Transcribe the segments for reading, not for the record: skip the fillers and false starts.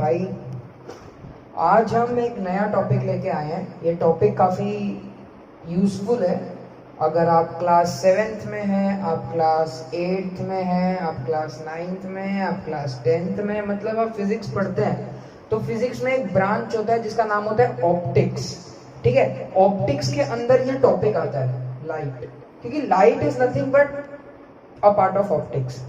भाई, आज हम एक नया टॉपिक लेके आए हैं। ये टॉपिक काफ़ी यूज़फुल है। अगर आप क्लास 7th में हैं, आप क्लास 8th में हैं, आप क्लास 9th में हैं, आप क्लास 10th में हैं, मतलब आप फिजिक्स पढ़ते हैं, तो फिजिक्स में एक ब्रांच होता है जिसका नाम होता है ऑप्टिक्स। ठीक है, ऑप्टिक्स के अंदर ये टॉपिक आता है लाइट, क्योंकि light is nothing but a part of optics.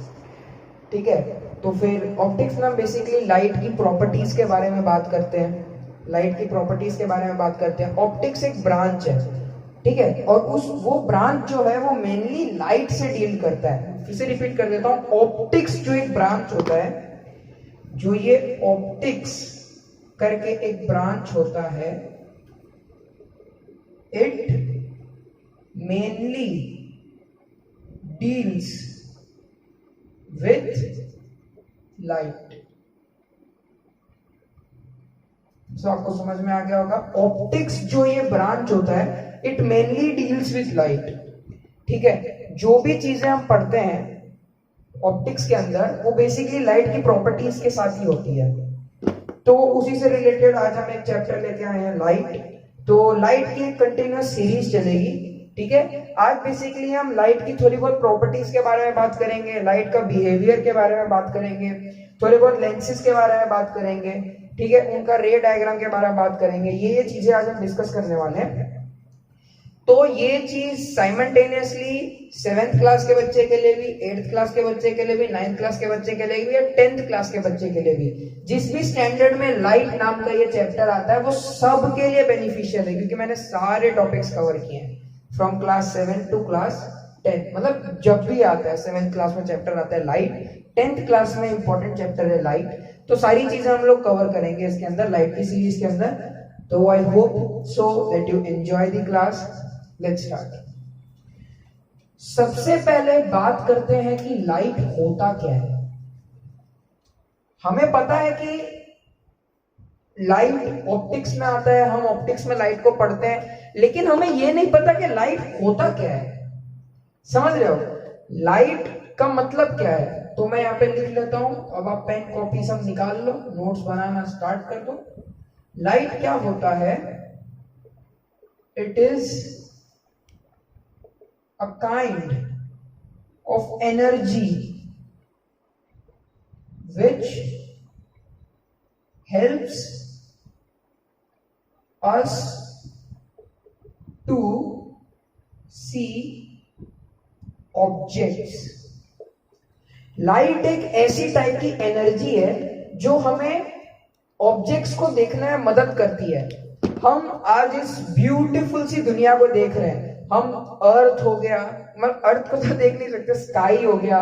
ठीक है, तो फिर ऑप्टिक्स में बेसिकली लाइट की प्रॉपर्टीज के बारे में बात करते हैं। लाइट की प्रॉपर्टीज के बारे में बात करते हैं। ऑप्टिक्स एक ब्रांच है, ठीक है, और वो ब्रांच जो है वो मेनली लाइट से डील करता है। फिर से रिपीट कर देता हूं, ऑप्टिक्स जो एक ब्रांच होता है, जो ये ऑप्टिक्स करके एक ब्रांच होता है, it mainly deals with light. तो आपको समझ में आ गया होगा, ऑप्टिक्स जो ये ब्रांच होता है, it mainly deals with light. ठीक है, जो भी चीजें हम पढ़ते हैं ऑप्टिक्स के अंदर, वो बेसिकली लाइट की प्रॉपर्टीज के साथ ही होती है। तो उसी से रिलेटेड आज हम एक चैप्टर लेके आए हैं, लाइट। तो लाइट की एक कंटिन्यूअस सीरीज चलेगी। ठीक है, आज बेसिकली हम लाइट की थोड़ी बहुत प्रॉपर्टीज के बारे में बात करेंगे, लाइट का बिहेवियर के बारे में बात करेंगे, थोड़े बहुत लेंसेज के बारे में बात करेंगे। ठीक है, उनका रे डायग्राम के बारे में बात करेंगे। ये चीजें आज हम डिस्कस करने वाले हैं। तो ये चीज साइमल्टेनियसली 7th क्लास के बच्चे के लिए भी, 8th क्लास के बच्चे के लिए भी, 9th क्लास के बच्चे के लिए भी, या 10th क्लास के बच्चे के लिए भी, जिस भी स्टैंडर्ड में लाइट नाम का ये चैप्टर आता है, वो सब के लिए बेनिफिशियल है, क्योंकि मैंने सारे टॉपिक्स कवर किए हैं फ्रॉम क्लास 7 टू क्लास 10। मतलब जब भी आता है 7th क्लास में चैप्टर आता है लाइट, 10th क्लास में इंपॉर्टेंट चैप्टर है लाइट, तो सारी चीजें हम लोग कवर करेंगे इसके अंदर, लाइट की सीरीज के अंदर। तो I hope so that you enjoy the class. Let's start. सबसे पहले बात करते हैं कि लाइट होता क्या है। हमें पता है कि लाइट ऑप्टिक्स में आता है, हम ऑप्टिक्स में लाइट को पढ़ते हैं, लेकिन हमें यह नहीं पता कि लाइट होता क्या है। समझ रहे हो, लाइट का मतलब क्या है? तो मैं यहां पे लिख लेता हूं, अब आप पेन कॉपी सब निकाल लो, नोट्स बनाना स्टार्ट कर दो। लाइट क्या होता है? It is a kind of energy which helps us to see objects. Light एक ऐसी टाइप की एनर्जी है जो हमें ऑब्जेक्ट्स को देखने में मदद करती है। हम आज इस ब्यूटीफुल सी दुनिया को देख रहे हैं। हम अर्थ हो गया, मतलब अर्थ को तो देख नहीं सकते, स्काई हो गया,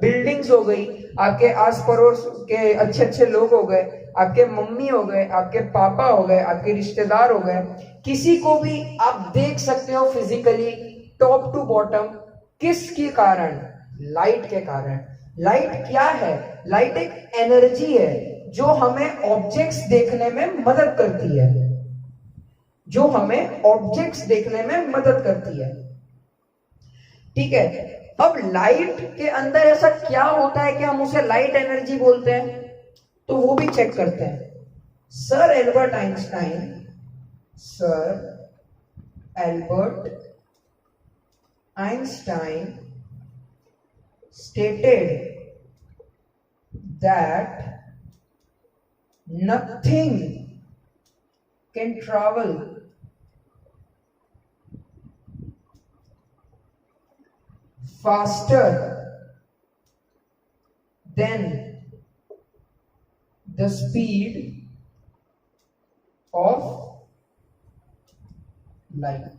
बिल्डिंग्स हो गई, आपके आस पड़ोस के अच्छे अच्छे लोग हो गए, आपके मम्मी हो गए, आपके पापा हो गए, आपके रिश्तेदार हो गए, किसी को भी आप देख सकते हो फिजिकली टॉप टू बॉटम। किसके कारण? लाइट के कारण। लाइट क्या है? लाइट एक एनर्जी है जो हमें ऑब्जेक्ट्स देखने में मदद करती है, जो हमें ऑब्जेक्ट्स देखने में मदद करती है। ठीक है, अब लाइट के अंदर ऐसा क्या होता है कि हम उसे लाइट एनर्जी बोलते हैं? तो वो भी चेक करते हैं। Sir Albert Einstein stated that nothing can travel faster than the speed of light.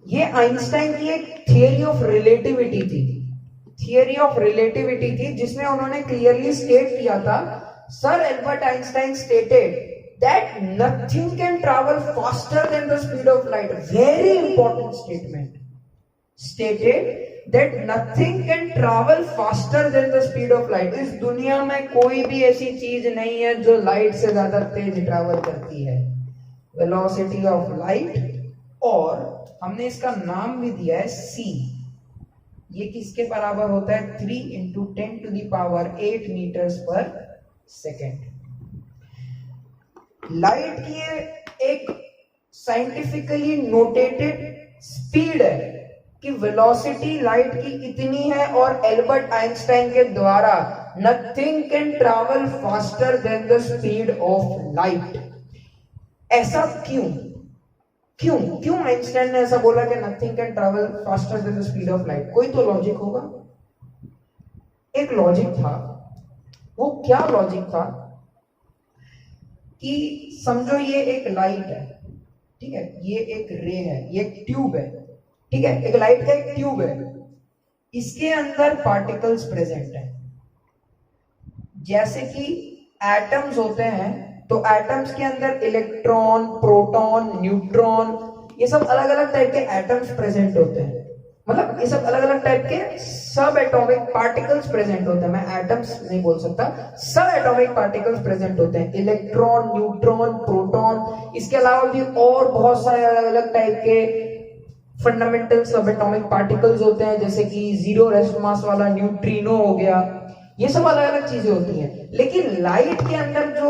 ये आइंस्टाइन की एक थियरी ऑफ रिलेटिविटी थी, जिसमें उन्होंने क्लियरली स्टेट किया था, sir Albert Einstein stated that nothing can travel faster than the speed of light. Very important statement, stated that nothing can travel faster than the speed of light. इस दुनिया में कोई भी ऐसी चीज नहीं है जो लाइट से ज्यादा तेज ट्रैवल करती है। वेलोसिटी ऑफ लाइट, और हमने इसका नाम भी दिया है सी। ये किसके बराबर होता है? 3 इंटू 10⁸ मीटर्स पर सेकेंड। लाइट की एक साइंटिफिकली नोटेटेड स्पीड है कि वेलोसिटी लाइट की इतनी है और एल्बर्ट आइंस्टाइन के द्वारा nothing can travel faster than the speed of light. ऐसा क्यों क्यों क्यों आइंस्टाइन ने ऐसा बोला कि nothing can travel faster than the speed of light? कोई तो लॉजिक होगा। एक लॉजिक था। वो क्या लॉजिक था कि समझो ये एक लाइट है, ठीक है, ये एक रे है, ये एक ट्यूब है, ठीक है, एक लाइट का एक ट्यूब है, इसके अंदर पार्टिकल्स प्रेजेंट हैं। जैसे कि एटम्स होते हैं, तो एटम्स के अंदर इलेक्ट्रॉन, प्रोटॉन, न्यूट्रॉन, ये सब अलग अलग टाइप के एटम्स प्रेजेंट होते हैं। मतलब ये सब अलग अलग टाइप के सब एटॉमिक पार्टिकल्स प्रेजेंट होते हैं। मैं एटम्स नहीं बोल सकता, सब एटॉमिक पार्टिकल्स प्रेजेंट होते हैं। इलेक्ट्रॉन, न्यूट्रॉन, प्रोटॉन, इसके अलावा भी और बहुत सारे अलग अलग टाइप के फंडामेंटल सब एटॉमिक पार्टिकल्स होते हैं, जैसे कि जीरो रेस्ट मास वाला न्यूट्रिनो हो गया। ये सब अलग अलग चीजें होती हैं। लेकिन लाइट के अंदर जो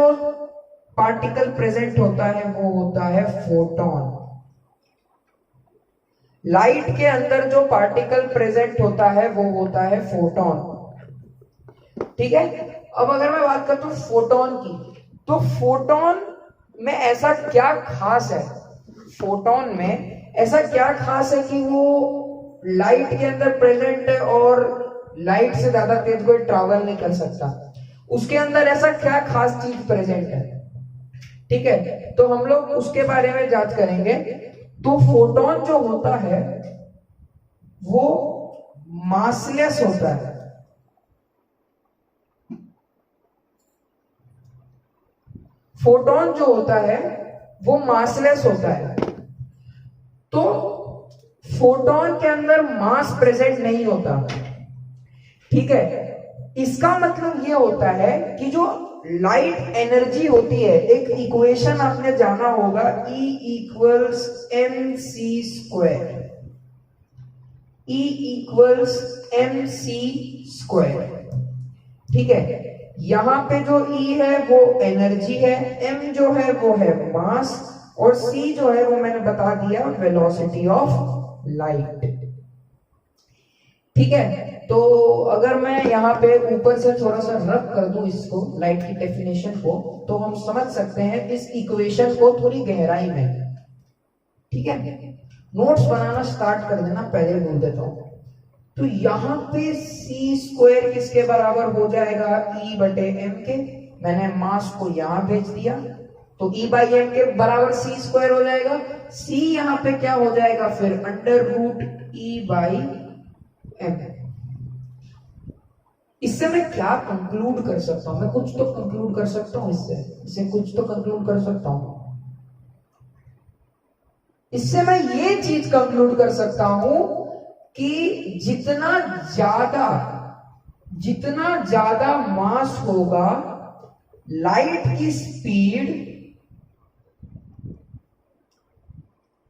पार्टिकल प्रेजेंट होता है वो होता है फोटोन। लाइट के अंदर जो पार्टिकल प्रेजेंट होता है वो होता है फोटोन। ठीक है, अब अगर मैं बात करता हूं फोटोन की, तो फोटोन में ऐसा क्या खास है, फोटोन में ऐसा क्या खास है कि वो लाइट के अंदर प्रेजेंट है और लाइट से ज्यादा तेज कोई ट्रैवल नहीं कर सकता? उसके अंदर ऐसा क्या खास चीज प्रेजेंट है? ठीक है, तो हम लोग उसके बारे में जांच करेंगे। तो फोटोन जो होता है वो मासलेस होता है। फोटोन जो होता है वो मासलेस होता है। तो फोटोन के अंदर मास प्रेजेंट नहीं होता। ठीक है, इसका मतलब ये होता है कि जो लाइट एनर्जी होती है, एक इक्वेशन आपने जाना होगा, E equals mc²। E equals mc²। ठीक है, यहां पे जो E है वो एनर्जी है, m जो है वो है मास, और c जो है वो मैंने बता दिया वेलोसिटी ऑफ लाइट। ठीक है, तो अगर मैं यहाँ पे ऊपर से थोड़ा सा रब कर दूं इसको, लाइट की डेफिनेशन को, तो हम समझ सकते हैं इस इक्वेशन को थोड़ी गहराई में। ठीक है, नोट्स बनाना स्टार्ट कर देना, पहले बोल देता हूं। तो यहाँ पे c² किसके बराबर हो जाएगा? E/m के। मैंने मास को यहाँ भेज दिया, तो E/m के बराबर c² हो जाएगा। c यहाँ पे क्या हो जाएगा फिर? √E/m। इससे मैं क्या कंक्लूड कर सकता हूं? मैं कुछ तो कंक्लूड कर सकता हूं इससे कुछ तो कंक्लूड कर सकता हूं। इससे मैं ये चीज कंक्लूड कर सकता हूं कि जितना ज्यादा मास होगा, लाइट की स्पीड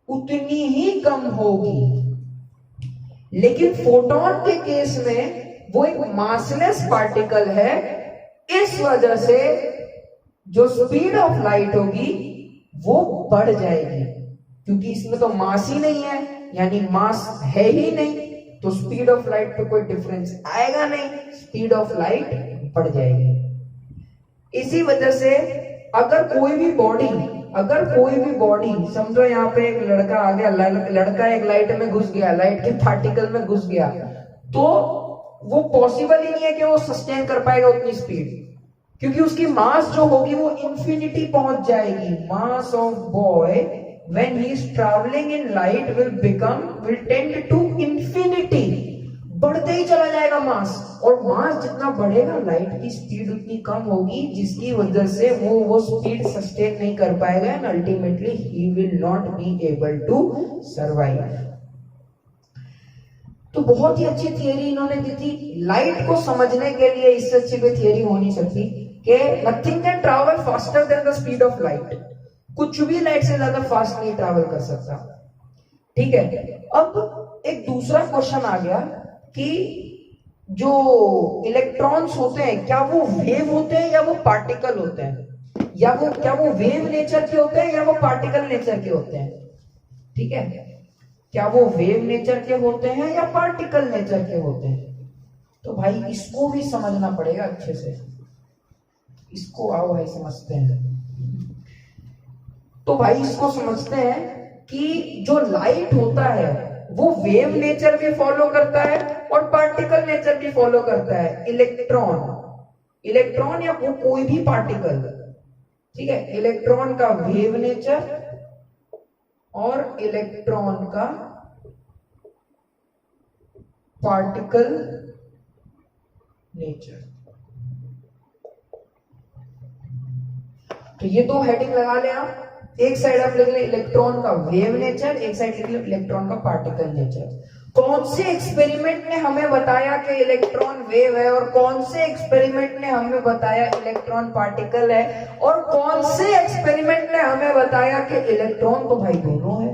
उतनी ही कम होगी। लेकिन फोटोन के केस में वो एक मासलेस पार्टिकल है, इस वजह से जो स्पीड ऑफ लाइट होगी वो बढ़ जाएगी, क्योंकि इसमें तो मास ही नहीं है, यानी मास है ही नहीं, तो स्पीड ऑफ लाइट पे कोई डिफरेंस आएगा नहीं, स्पीड ऑफ लाइट बढ़ जाएगी। इसी वजह से अगर कोई भी बॉडी समझो यहाँ पे एक लड़का आ गया, लड़का एक लाइट में घुस गया, लाइट के पार्टिकल में घुस गया, तो वो पॉसिबल ही नहीं है कि वो सस्टेन कर पाएगा उतनी स्पीड, क्योंकि उसकी मास जो होगी वो इंफिनिटी पहुंच जाएगी। Mass of boy when he is travelling in light will tend to infinity, बढ़ते ही चला जाएगा मास, और मास जितना बढ़ेगा लाइट की स्पीड उतनी कम होगी, जिसकी वजह से वो स्पीड सस्टेन नहीं कर पाएगा and ultimately he will not be able to survive. तो बहुत ही अच्छी थियरी इन्होंने दी थी। लाइट को समझने के लिए इससे अच्छी कोई थियरी हो नहीं सकती कि nothing can travel faster than the speed of light. कुछ भी लाइट से ज्यादा फास्ट नहीं ट्रैवल कर सकता। ठीक है, अब एक दूसरा क्वेश्चन आ गया कि जो इलेक्ट्रॉन्स होते हैं क्या वो वेव होते हैं या वो पार्टिकल होते हैं, या वो क्या वो वेव नेचर के होते हैं या वो पार्टिकल नेचर के होते हैं। ठीक है, क्या वो वेव नेचर के होते हैं या पार्टिकल नेचर के होते हैं। तो भाई इसको भी समझना पड़ेगा अच्छे से, इसको आओ भाई समझते हैं। तो भाई इसको समझते हैं कि जो लाइट होता है वो वेव नेचर भी फॉलो करता है और पार्टिकल नेचर भी फॉलो करता है। इलेक्ट्रॉन या वो कोई भी पार्टिकल, ठीक है, इलेक्ट्रॉन का वेव नेचर और इलेक्ट्रॉन का पार्टिकल नेचर। तो ये दो हेडिंग लगा ले आप, एक साइड आप लिख ले इलेक्ट्रॉन का वेव नेचर, एक साइड लिख ले इलेक्ट्रॉन का पार्टिकल नेचर। कौन से एक्सपेरिमेंट ने हमें बताया कि इलेक्ट्रॉन वेव है और कौन से एक्सपेरिमेंट ने हमें बताया इलेक्ट्रॉन पार्टिकल है, और कौन से एक्सपेरिमेंट ने हमें बताया कि इलेक्ट्रॉन तो भाई दोनों है।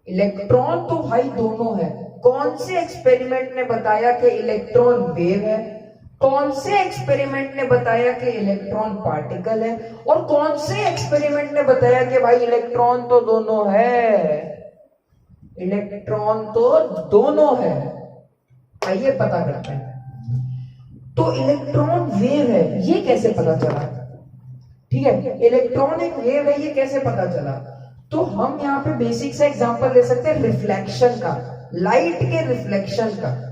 इलेक्ट्रॉन तो भाई दोनों है। कौन से एक्सपेरिमेंट ने बताया कि इलेक्ट्रॉन वेव है, कौन से एक्सपेरिमेंट ने बताया कि इलेक्ट्रॉन पार्टिकल है, और कौन से एक्सपेरिमेंट ने बताया कि भाई इलेक्ट्रॉन तो दोनों है। इलेक्ट्रॉन तो दोनों है। आइए पता करते हैं। तो इलेक्ट्रॉन वेव है ये कैसे पता चला, ठीक है, इलेक्ट्रॉन एक वेव है ये कैसे पता चला। तो हम यहाँ पे बेसिक सा एग्जांपल ले सकते हैं रिफ्लेक्शन का, लाइट के रिफ्लेक्शन का।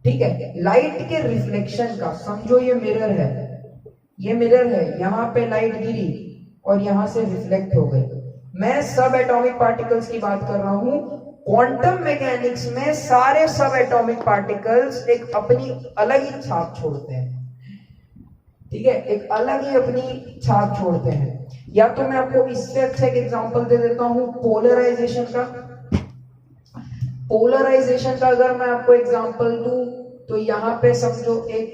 ठीक है, लाइट के रिफ्लेक्शन का। समझो ये मिरर है, ये मिरर है, यहां पे लाइट गिरी और यहां से रिफ्लेक्ट हो गई। मैं सब एटॉमिक पार्टिकल्स की बात कर रहा हूं। क्वांटम मैकेनिक्स में सारे सब एटॉमिक पार्टिकल्स एक अपनी अलग ही छाप छोड़ते हैं। ठीक है, एक अलग ही अपनी छाप छोड़ते हैं। या तो मैं आपको इससे अच्छा एक एग्जांपल दे देता हूं पोलराइजेशन का। पोलराइजेशन का अगर मैं आपको एग्जांपल दूं तो यहां पे समझो एक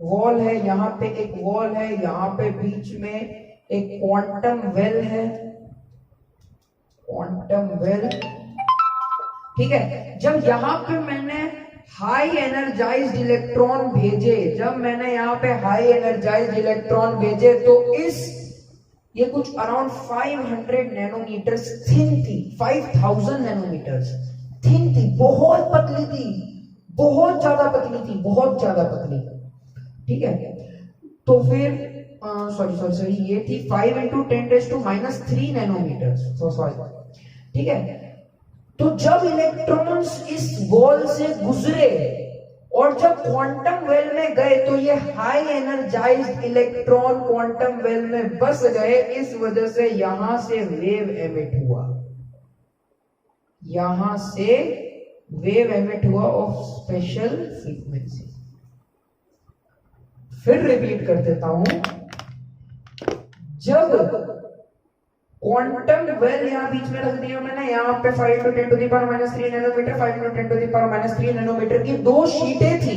वॉल है, यहां पे एक वॉल है, यहां पे बीच में एक क्वांटम वेल है, क्वांटम वेल। ठीक है, जब यहां पे मैंने हाई एनर्जाइज्ड इलेक्ट्रॉन भेजे, जब मैंने यहां पे हाई एनर्जाइज्ड इलेक्ट्रॉन भेजे तो ये कुछ अराउंड 500 नैनोमीटर्स थिन थी, 5000 नैनोमीटर्स थिन थी, बहुत पतली थी, बहुत ज्यादा पतली थी, बहुत ज्यादा पतली। ठीक है, तो फिर सॉरी ये थी 5 × 10⁻³ नैनोमीटर्स। सॉरी। ठीक है, तो जब इलेक्ट्रॉन्स इस वॉल से गुजरे और जब क्वांटम वेल में गए तो ये high energised electron quantum well में बस गए, इस वजह से यहां से वेव एमिट हुआ, यहां से वेव एमिट हुआ ऑफ स्पेशल फ्रीक्वेंसी। फिर रिपीट कर देता हूं, जब क्वांटम वेल यहां बीच में रख दिया मैंने, यहां पे 5 × 10⁻³ नैनोमीटर, 5 × 10⁻³ नैनोमीटर की दो शीटें थी,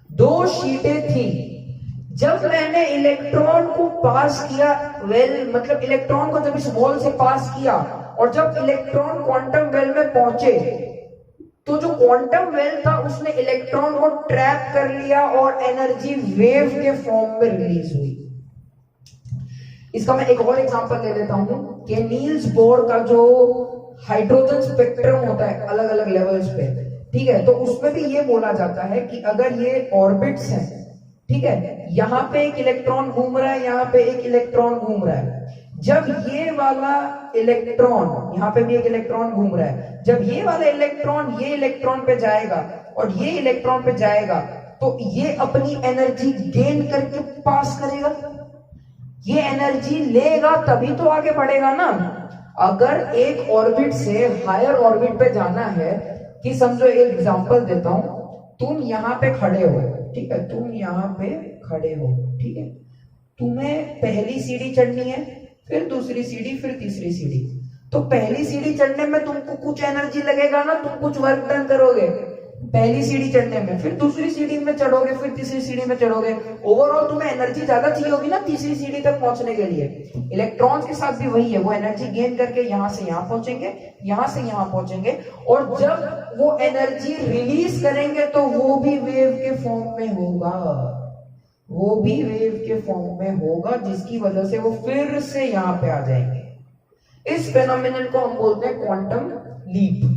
दो शीटें थी। जब मैंने इलेक्ट्रॉन को पास किया, वेल मतलब इलेक्ट्रॉन को जब इस वॉल से पास किया और जब इलेक्ट्रॉन क्वांटम वेल में पहुंचे तो जो क्वांटम वेल था उसने इलेक्ट्रॉन को ट्रैप कर लिया और एनर्जी वेव के फॉर्म में रिलीज हुई। इसका मैं एक और एग्जांपल ले लेता हूं कि नील्स बोर का जो हाइड्रोजन स्पेक्ट्रम होता है अलग अलग लेवल्स पे, ठीक है, तो उसमें भी ये बोला जाता है कि अगर ये ऑर्बिट्स हैं, ठीक है, यहां पे एक इलेक्ट्रॉन घूम रहा है, यहां पे एक इलेक्ट्रॉन घूम रहा है, जब ये वाला इलेक्ट्रॉन, यहां पे भी एक इलेक्ट्रॉन घूम रहा है, जब ये वाला इलेक्ट्रॉन ये इलेक्ट्रॉन पे जाएगा और ये इलेक्ट्रॉन पे जाएगा तो ये अपनी एनर्जी गेन करके पास करेगा, ये एनर्जी लेगा तभी तो आगे बढ़ेगा ना। अगर एक ऑर्बिट से हायर ऑर्बिट पे जाना है, कि समझो एक एग्जांपल देता हूं, तुम यहां पे खड़े हो, ठीक है, तुम यहां पे खड़े हो, ठीक है, तुम्हें पहली सीढ़ी चढ़नी है, फिर दूसरी सीढ़ी, फिर तीसरी सीढ़ी। तो पहली सीढ़ी चढ़ने में तुमको कुछ एनर्जी लगेगा ना, तुम कुछ वर्क डन करोगे, पहली सीढ़ी चढ़ने में, फिर दूसरी सीढ़ी में चढ़ोगे, फिर तीसरी सीढ़ी में चढ़ोगे। ओवरऑल तुम्हें एनर्जी ज्यादा चाहिए होगी ना तीसरी सीढ़ी तक पहुंचने के लिए। इलेक्ट्रॉन्स के साथ भी वही है, वो एनर्जी गेन करके यहां से यहां पहुंचेंगे, यहां से यहां पहुंचेंगे, और जब वो एनर्जी रिलीज करेंगे तो वो भी वेव के फॉर्म में होगा, वो भी वेव के फॉर्म में होगा, जिसकी वजह से वो फिर से यहां पे आ जाएंगे। इस फेनोमेनन को हम बोलते हैं क्वांटम लीप।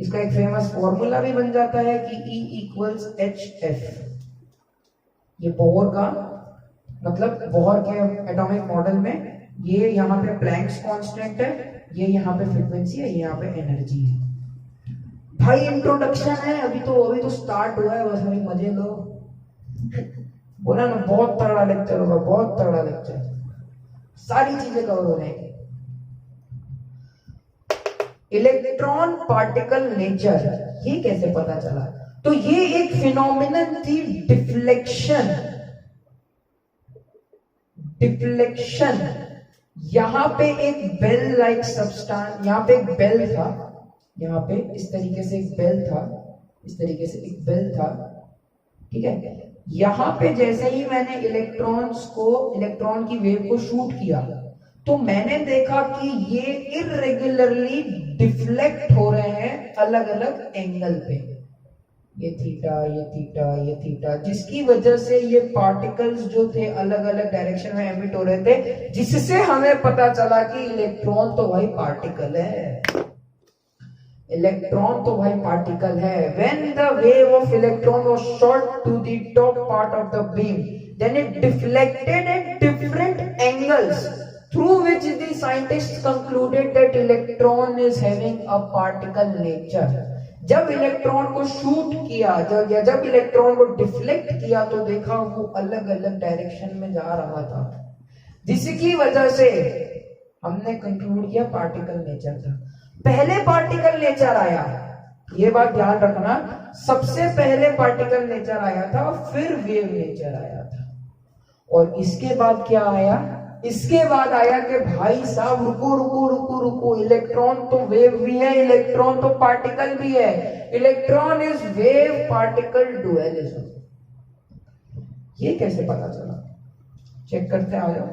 इसका एक फेमस फॉर्मूला भी बन जाता है कि E=hf। ये बोहर का मतलब बोहर के एटॉमिक मॉडल में ये यहाँ पे प्लैंक्स कांस्टेंट है, ये यहाँ पे फ्रीक्वेंसी है, ये यहाँ पे एनर्जी है। भाई इंट्रोडक्शन है, अभी तो स्टार्ट हुआ है, बस अभी मजे लो। बोला ना बहुत तगड़ा लेक्चर होगा, बहुत तगड़ा लेक्चर, सारी चीजें कवर हो जाएंगी। इलेक्ट्रॉन पार्टिकल नेचर, ये कैसे पता चला? तो ये एक फिनोमिनन थी डिफ्लेक्शन। डिफ्लेक्शन, यहां पे एक बेल लाइक सब्सटेंस, यहां पे एक बेल था, यहां पे इस तरीके से एक बेल था, इस तरीके से एक बेल था, ठीक है। यहां पे जैसे ही मैंने इलेक्ट्रॉन की वेव को शूट किया, तो मैंने देखा कि ये इरेगुलरली डिफ्लेक्ट हो रहे हैं अलग अलग एंगल पे, ये थीटा, ये थीटा, ये थीटा, जिसकी वजह से ये पार्टिकल्स जो थे अलग अलग डायरेक्शन में एमिट हो रहे थे, जिससे हमें पता चला कि इलेक्ट्रॉन तो भाई पार्टिकल है, इलेक्ट्रॉन तो भाई पार्टिकल है। When the wave of electron was shot to the top part of the beam, then it deflected at different angles, through which the scientists concluded that electron is having a particle nature. जब electron को shoot किया, जब electron को deflect किया, तो देखा वो अलग अलग डायरेक्शन में जा रहा था, जिसकी वजह से हमने कंक्लूड किया पार्टिकल नेचर था। पहले पार्टिकल नेचर आया, ये बात ध्यान रखना, सबसे पहले पार्टिकल नेचर आया था, फिर वेव नेचर आया था। और इसके बाद क्या आया? इसके बाद आया कि भाई साहब रुको रुको रुको रुको, इलेक्ट्रॉन तो वेव भी है, इलेक्ट्रॉन तो पार्टिकल भी है, electron is wave particle dualism. ये कैसे पता चला? चेक करते हैं, आ जाओ।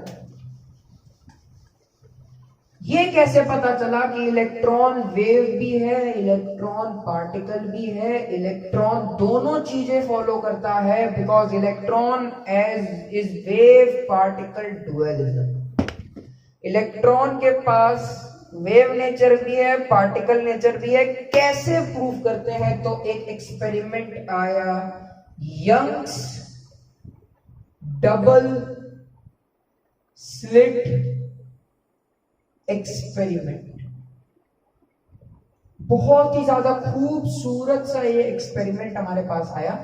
ये कैसे पता चला कि इलेक्ट्रॉन वेव भी है, इलेक्ट्रॉन पार्टिकल भी है? इलेक्ट्रॉन दोनों चीजें फॉलो करता है, because electron is wave particle dualism. Electron के पास वेव नेचर भी है, पार्टिकल नेचर भी है। कैसे प्रूफ करते हैं? तो एक एक्सपेरिमेंट आया, यंग्स डबल स्लिट एक्सपेरिमेंट। बहुत ही ज्यादा खूबसूरत सा ये एक्सपेरिमेंट हमारे पास आया।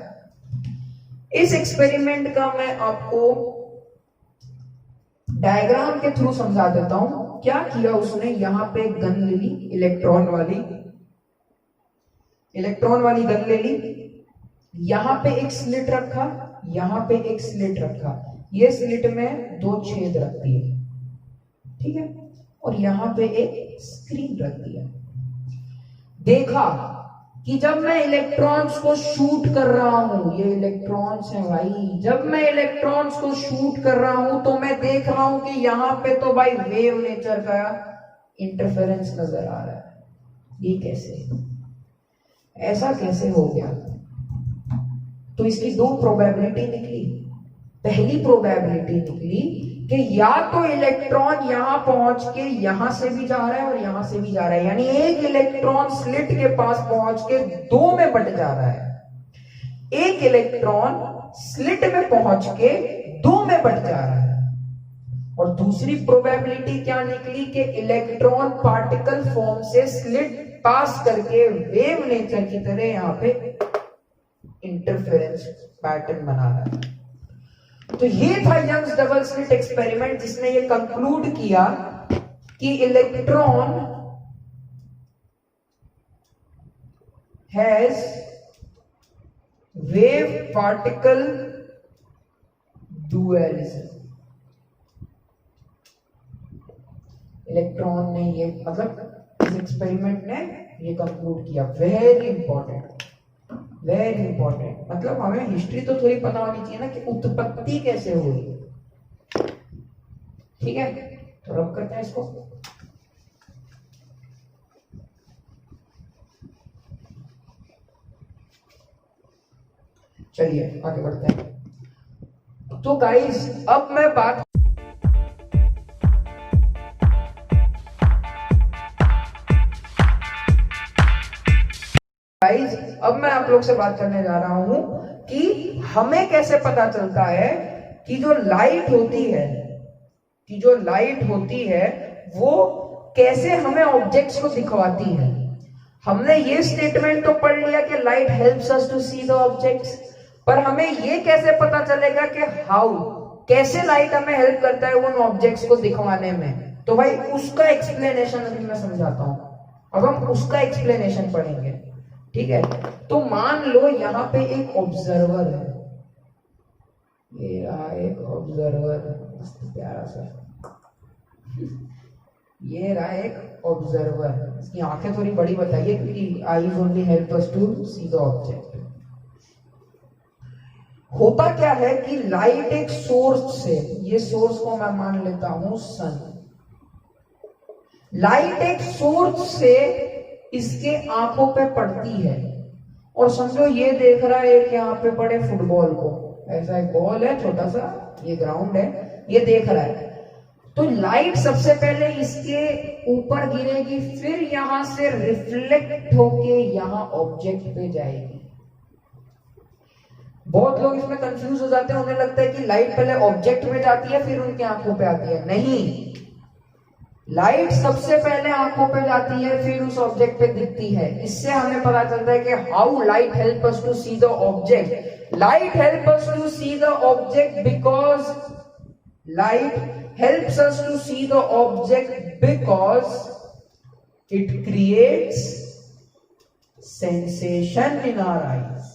इस एक्सपेरिमेंट का मैं आपको डायग्राम के थ्रू समझा देता हूं। क्या किया उसने, यहां पे एक गन ले ली, इलेक्ट्रॉन वाली गन ले ली, यहां पे एक स्लिट रखा, यहां पे एक स्लिट रखा, ये स्लिट में 2 छेद रख दिए, ठीक है, और यहां पे एक स्क्रीन रख दिया। देखा कि जब मैं इलेक्ट्रॉन्स को शूट कर रहा हूं, ये इलेक्ट्रॉन्स हैं भाई, जब मैं इलेक्ट्रॉन्स को शूट कर रहा हूं तो मैं देख रहा हूं कि यहां पे तो भाई वेव नेचर का इंटरफेरेंस नजर आ रहा है। ये कैसे, ऐसा कैसे हो गया? तो इसकी 2 प्रोबेबिलिटी निकली। पहली प्रोबेबिलिटी निकली कि या तो इलेक्ट्रॉन यहां पहुंच के यहां से भी जा रहा है और यहां से भी जा रहा है, यानी एक इलेक्ट्रॉन स्लिट के पास पहुंच के 2 में बट जा रहा है, एक इलेक्ट्रॉन स्लिट में पहुंच के 2 में बट जा रहा है। और दूसरी प्रोबेबिलिटी क्या निकली कि इलेक्ट्रॉन पार्टिकल फॉर्म से स्लिट पास करके वेव नेचर की तरह यहां पे इंटरफेरेंस पैटर्न बना रहा है। तो ये था यंग्स डबल स्लिट एक्सपेरिमेंट, जिसने ये कंक्लूड किया कि electron has wave particle dualism. Electron ने ये, मतलब इस एक्सपेरिमेंट ने ये कंक्लूड किया। वेरी इंपॉर्टेंट, वेरी इंपॉर्टेंट, मतलब हमें हिस्ट्री तो थोड़ी पता होनी चाहिए ना कि उत्पत्ति कैसे हुई। ठीक है, तो रब करते हैं इसको। चलिए आगे बढ़ते हैं। तो गाइस अब मैं बात अब मैं आप लोग से बात करने जा रहा हूं कि हमें कैसे पता चलता है कि जो लाइट होती है वो कैसे हमें ऑब्जेक्ट्स को दिखवाती है। हमने ये स्टेटमेंट तो पढ़ लिया कि light helps us to see the objects, पर हमें ये कैसे पता चलेगा कि हाउ, कैसे लाइट हमें हेल्प करता है उन ऑब्जेक्ट्स को दिखवाने में। तो भाई उसका एक्सप्लेनेशन अभी मैं समझाता हूं, अब हम उसका एक्सप्लेनेशन पढ़ेंगे। ठीक है, तो मान लो यहां पे एक ऑब्जर्वर है, ये रहा एक ऑब्जर्वर, प्यारा सा, ये रहा एक ऑब्जर्वर। इसकी आंखें थोड़ी बड़ी बताइए क्योंकि eyes only help us to see the object. होता क्या है कि लाइट एक सोर्स से, ये सोर्स को मैं मान लेता हूं सन, लाइट एक सोर्स से इसके आंखों पे पड़ती है, और समझो ये देख रहा है कि यहाँ पे पड़े फुटबॉल को, ऐसा एक बॉल है छोटा सा, ये ग्राउंड है, ये देख रहा है। तो लाइट सबसे पहले इसके ऊपर गिरेगी, फिर यहां से रिफ्लेक्ट होके यहां ऑब्जेक्ट पे जाएगी। बहुत लोग इसमें कंफ्यूज हो जाते हैं, उन्हें लगता है कि लाइट पहले ऑब्जेक्ट पे जाती है फिर उनकी आंखों पे आती है। नहीं, लाइट सबसे पहले आंखों पे जाती है फिर उस ऑब्जेक्ट पे दिखती है। इससे हमें पता चलता है कि how light help us to see the object. Light help us to see the object because light helps us to see the object because it creates sensation in our eyes.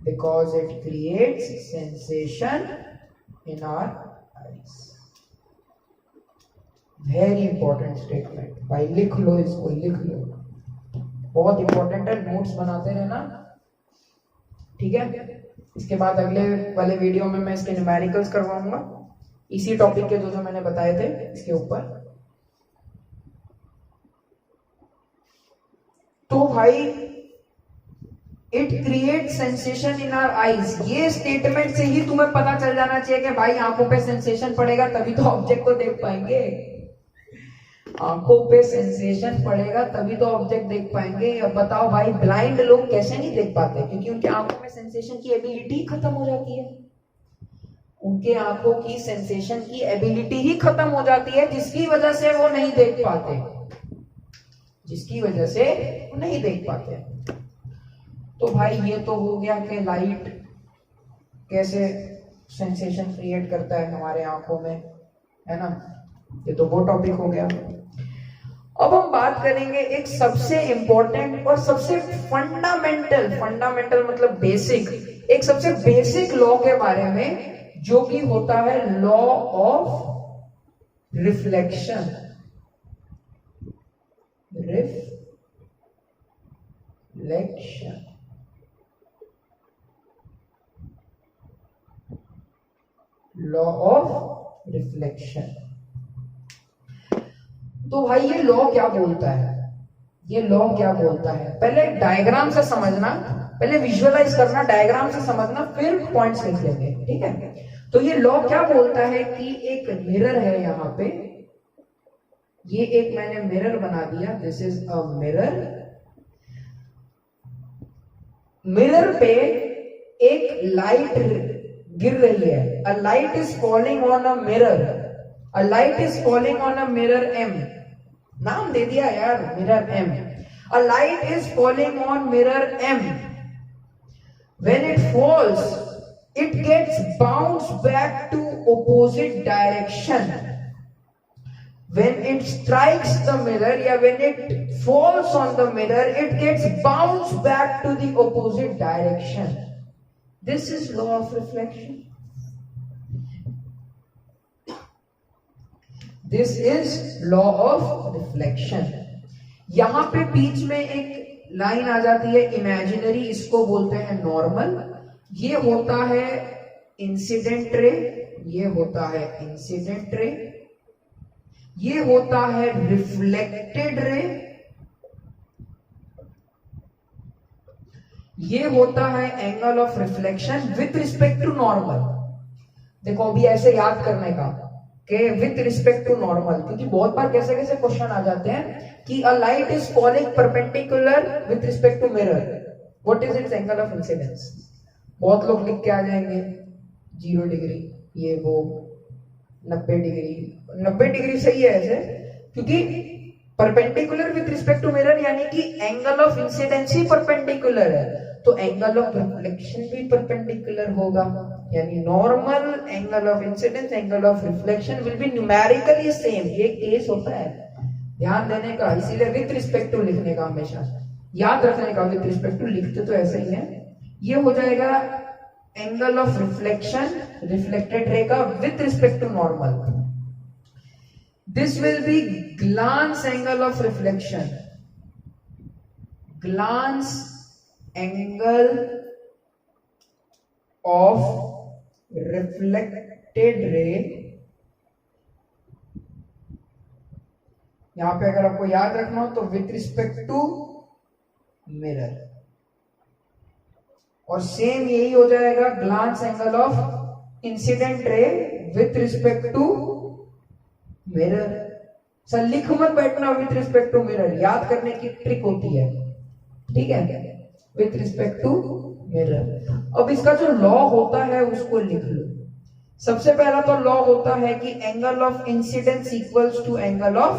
Because it creates sensation in our eyes. Very important statement. भाई लिख लो इसको, लिख लो, बहुत important है, notes बनाते रहना। ठीक है, इसके बाद अगले वाले वीडियो में मैं इसके न्यूमेरिकल्स करवाऊंगा, इसी टॉपिक के जो मैंने बताए थे इसके ऊपर। तो भाई it create sensation in our eyes, ये स्टेटमेंट से ही तुम्हें पता चल जाना चाहिए कि भाई आंखों पे सेंसेशन पड़ेगा तभी तो ऑब्जेक्ट को देख पाएंगे। आंखों पे सेंसेशन पड़ेगा तभी तो ऑब्जेक्ट देख पाएंगे। अब बताओ भाई ब्लाइंड लोग कैसे नहीं देख पाते? क्योंकि उनके आंखों में सेंसेशन की एबिलिटी खत्म हो जाती है, उनके आंखों की सेंसेशन की एबिलिटी ही खत्म हो जाती है, जिसकी वजह से वो नहीं देख पाते, जिसकी वजह से वो नहीं देख पाते। तो भाई ये तो हो गया कि लाइट कैसे सेंसेशन क्रिएट करता है हमारे आंखों में, है ना, ये तो वो टॉपिक हो गया। अब हम बात करेंगे एक सबसे इंपॉर्टेंट और सबसे फंडामेंटल मतलब बेसिक, एक सबसे बेसिक लॉ के बारे में, जो कि होता है law of reflection. Law of reflection. तो भाई ये लॉ क्या बोलता है, ये लॉ क्या बोलता है? पहले डायग्राम से समझना, पहले विजुअलाइज करना, डायग्राम से समझना, फिर पॉइंट्स लिख लेंगे। ठीक है, तो ये लॉ क्या बोलता है कि एक मिरर है यहां पे, ये एक मैंने मिरर बना दिया, this is a mirror. Mirror पे एक लाइट गिर रही है, a light is falling on a mirror, a light is falling on a mirror M, नाम दे दिया यार, mirror M. A light is falling on mirror M, when it falls it gets bounced back to opposite direction. When it strikes the mirror, yeah, when it falls on the mirror, it gets bounced back to the opposite direction. This is law of reflection. This is law of reflection. यहां पे बीच में एक line आ जाती है imaginary, इसको बोलते हैं normal. ये होता है इंसिडेंट रे, ये होता है इंसिडेंट रे, ये होता है रिफ्लेक्टेड रे, ये होता है angle of reflection with respect to normal. देखो अभी ऐसे याद करने का कि विथ रिस्पेक्ट टू नॉर्मल, क्योंकि बहुत बार कैसे कैसे क्वेश्चन आ जाते हैं कि a light is falling perpendicular with respect to mirror, what is its angle of incidence. बहुत लोग लिख के आ जाएंगे 0 डिग्री, ये वो 90 डिग्री। 90 डिग्री सही है ऐसे, क्योंकि perpendicular with respect to mirror यानी कि एंगल ऑफ इंसिडेंस ही परपेंडिकुलर है, तो एंगल ऑफ रिफ्लेक्शन भी परपेंडिकुलर होगा, यानी normal, angle of incidence, angle of reflection will be numerically same. ये केस होता है, ध्यान देने का, इसीलिए विथ रिस्पेक्ट टू लिखने का, हमेशा याद रखने का। विथ रिस्पेक्ट टू लिखते तो ऐसे ही है। ये हो जाएगा angle of reflection, reflected ray का with respect to normal. This will be glance angle of reflection, glance angle of reflected ray. यहां पे अगर आपको याद रखना हो तो विथ रिस्पेक्ट टू मिरर, और सेम यही हो जाएगा glance angle of incident ray with respect to mirror. Sir लिख मत बैठना विथ रिस्पेक्ट टू मिरर, याद करने की ट्रिक होती है, ठीक है, विथ रिस्पेक्ट टू मिरर। अब इसका जो लॉ होता है उसको लिख लो। सबसे पहला तो लॉ होता है कि angle of incidence equals to angle of